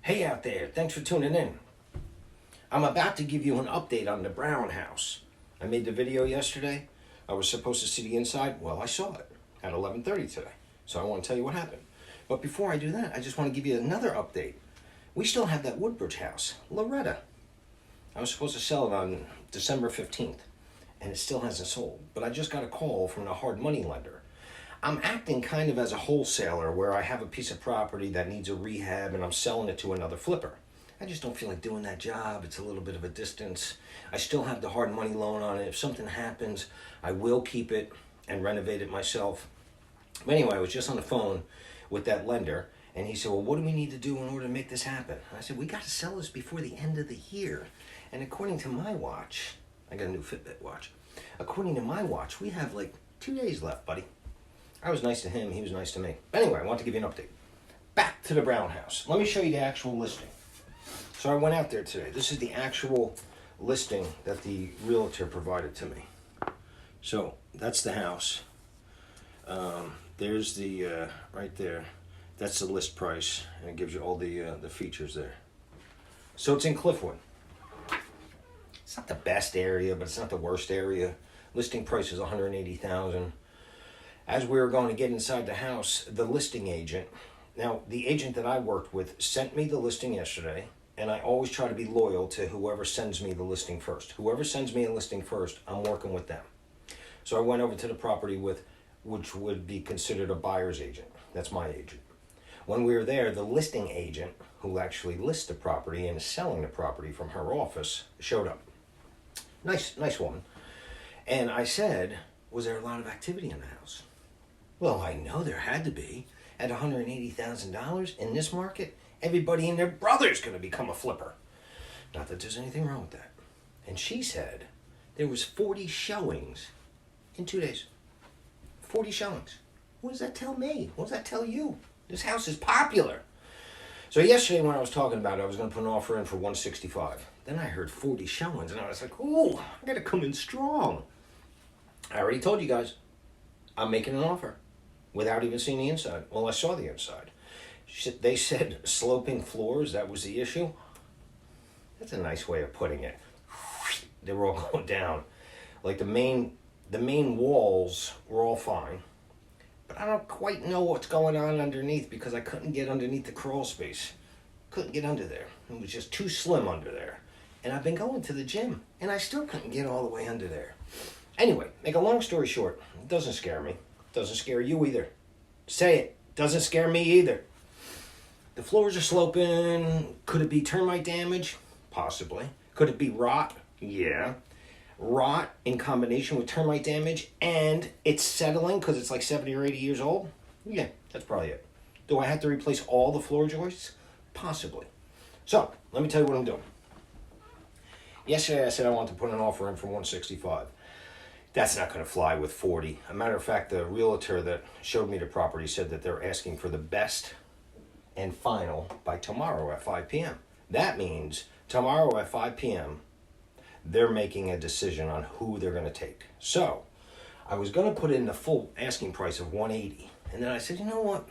Hey out there, thanks for tuning in. I'm about to give you an update on the Brown house. I made the video yesterday. I was supposed to see the inside. Well, I saw it at 11:30 today. So I want to tell you what happened. But before I do that, I just want to give you another update. We still have that Woodbridge house, Loretta. I was supposed to sell it on December 15th, and it still hasn't sold. But I just got a call from the hard money lender. I'm acting kind of as a wholesaler where I have a piece of property that needs a rehab and I'm selling it to another flipper. I just don't feel like doing that job. It's a little bit of a distance. I still have the hard money loan on it. If something happens, I will keep it and renovate it myself. But anyway, I was just on the phone with that lender and he said, well, what do we need to do in order to make this happen? And I said, we got to sell this before the end of the year. And according to my watch, I got a new Fitbit watch. According to my watch, we have like 2 days left, buddy. I was nice to him, he was nice to me. But anyway, I want to give you an update. Back to the Brown house. Let me show you the actual listing. So I went out there today. This is the actual listing that the realtor provided to me. So that's the house. There's the, right there. That's the list price, and it gives you all the features there. So it's in Cliffwood. It's not the best area, but it's not the worst area. Listing price is $180,000. As we were going to get inside the house, the listing agent, now the agent that I worked with sent me the listing yesterday, and I always try to be loyal to whoever sends me the listing first. Whoever sends me a listing first, I'm working with them. So I went over to the property with, which would be considered a buyer's agent. That's my agent. When we were there, the listing agent, who actually lists the property and is selling the property from her office, showed up. Nice woman. And I said, was there a lot of activity in the house? Well, I know there had to be. At $180,000 in this market, everybody and their brother's going to become a flipper. Not that there's anything wrong with that. And she said there was 40 showings in 2 days. 40 showings. What does that tell me? What does that tell you? This house is popular. So yesterday when I was talking about it, I was going to put an offer in for $165. Then I heard 40 showings, and I was like, ooh, I got to come in strong. I already told you guys, I'm making an offer without even seeing the inside. Well, I saw the inside. They said sloping floors, that was the issue. That's a nice way of putting it. They were all going down. Like the main walls were all fine. But I don't quite know what's going on underneath because I couldn't get underneath the crawl space. Couldn't get under there. It was just too slim under there. And I've been going to the gym and I still couldn't get all the way under there. Anyway, make a long story short, it doesn't scare me. Doesn't scare you either. Say it. Doesn't scare me either. The floors are sloping. Could it be termite damage? Possibly. Could it be rot? Yeah. Rot in combination with termite damage and it's settling because it's like 70 or 80 years old? Yeah, that's probably it. Do I have to replace all the floor joists? Possibly. So, let me tell you what I'm doing. Yesterday I said I wanted to put an offer in for $165. That's not going to fly with 40. A matter of fact, the realtor that showed me the property said that they're asking for the best and final by tomorrow at 5 p.m. That means tomorrow at 5 p.m., they're making a decision on who they're going to take. So I was going to put in the full asking price of $180. And then I said, you know what?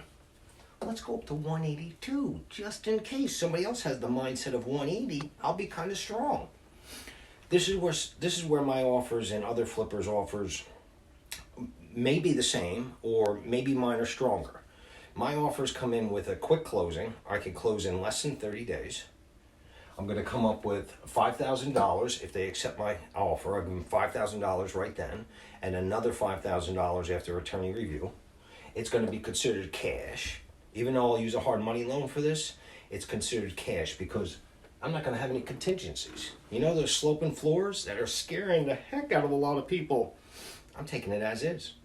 Let's go up to $182 just in case somebody else has the mindset of $180. I'll be kind of strong. This is where my offers and other flippers' offers may be the same, or maybe mine are stronger. My offers come in with a quick closing. I can close in less than 30 days. I'm going to come up with $5,000 if they accept my offer. I'll give them $5,000 right then, and another $5,000 after attorney review. It's going to be considered cash. Even though I'll use a hard money loan for this, it's considered cash because I'm not going to have any contingencies. You know those sloping floors that are scaring the heck out of a lot of people? I'm taking it as is.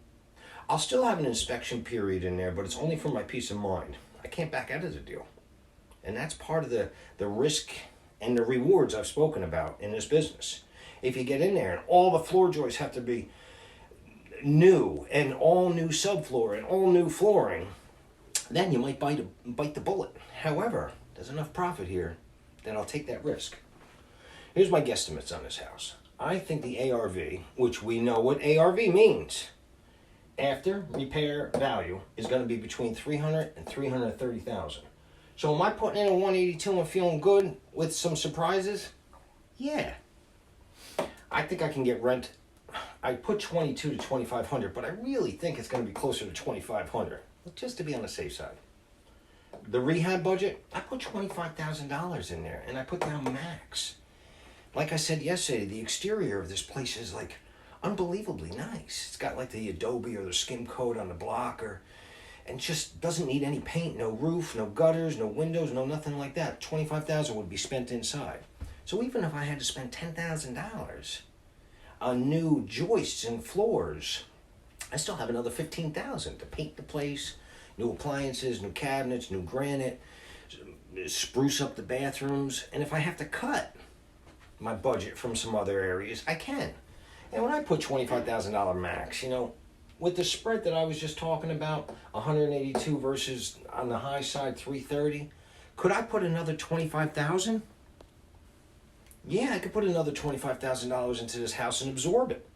I'll still have an inspection period in there, but it's only for my peace of mind. I can't back out of the deal. And that's part of the risk and the rewards I've spoken about in this business. If you get in there and all the floor joists have to be new and all new subfloor and all new flooring, then you might bite the bullet. However, there's enough profit here that I'll take that risk. Here's my guesstimates on this house. I think the ARV, which we know what ARV means, after repair value, is going to be between $300,000 and $330,000. So am I putting in a 182 and feeling good with some surprises? Yeah. I think I can get rent. I put 22 to 2,500, but I really think it's going to be closer to 2,500, just to be on the safe side. The rehab budget, I put $25,000 in there, and I put down max. Like I said yesterday, the exterior of this place is like unbelievably nice. It's got like the adobe or the skim coat on the block, and just doesn't need any paint, no roof, no gutters, no windows, no nothing like that. $25,000 would be spent inside. So even if I had to spend $10,000 on new joists and floors, I still have another $15,000 to paint the place, new appliances, new cabinets, new granite, spruce up the bathrooms. And if I have to cut my budget from some other areas, I can. And when I put $25,000 max, with the spread that I was just talking about, 182 versus on the high side 330, could I put another $25,000? Yeah, I could put another $25,000 into this house and absorb it.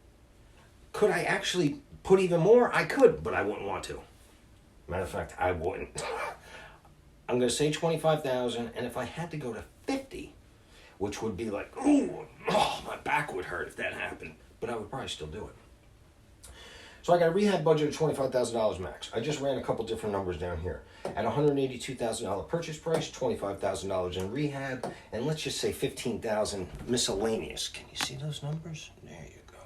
Could I actually put even more? I could, but I wouldn't want to. Matter of fact, I wouldn't. I'm going to say $25,000, and if I had to go to 50, which would be like, my back would hurt if that happened, but I would probably still do it. So I got a rehab budget of $25,000 max. I just ran a couple different numbers down here. At $182,000 purchase price, $25,000 in rehab, and let's just say $15,000 miscellaneous. Can you see those numbers? There you go.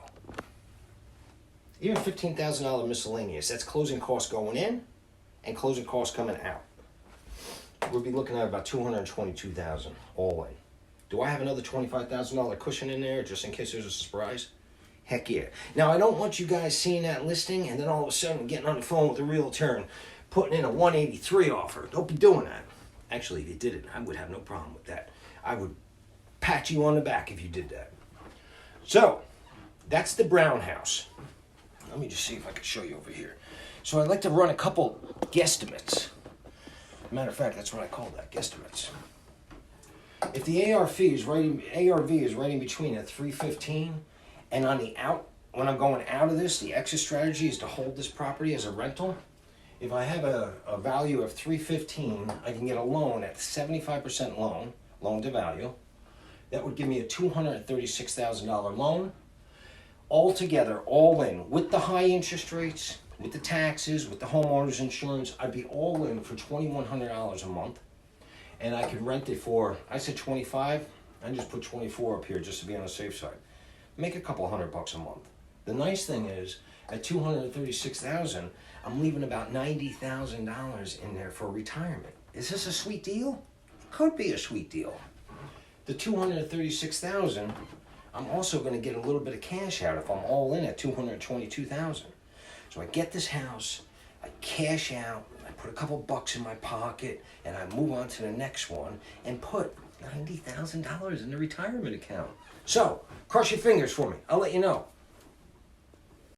Even $15,000 miscellaneous, that's closing costs going in and closing costs coming out. We'll be looking at about $222,000 all in. Do I have another $25,000 cushion in there just in case there's a surprise? Heck yeah. Now, I don't want you guys seeing that listing and then all of a sudden getting on the phone with a realtor and putting in a 183 offer. Don't be doing that. Actually, if you did it, I would have no problem with that. I would pat you on the back if you did that. So, that's the brown house. Let me just see if I can show you over here. So I'd like to run a couple guesstimates. Matter of fact, that's what I call that, guesstimates. If the ARV is right in between at 315, and on the out, when I'm going out of this, the exit strategy is to hold this property as a rental. If I have a value of 315, I can get a loan at 75% loan to value. That would give me a $236,000 loan. Altogether, all in, with the high interest rates, with the taxes, with the homeowner's insurance, I'd be all in for $2,100 a month. And I could rent it for, I said 25, I just put 24 up here just to be on the safe side. Make a couple $100 a month. The nice thing is, at $236,000, I'm leaving about $90,000 in there for retirement. Is this a sweet deal? Could be a sweet deal. The $236,000, I'm also going to get a little bit of cash out if I'm all in at $222,000. So I get this house, I cash out, I put a couple bucks in my pocket, and I move on to the next one and put $90,000 in the retirement account. So, cross your fingers for me. I'll let you know.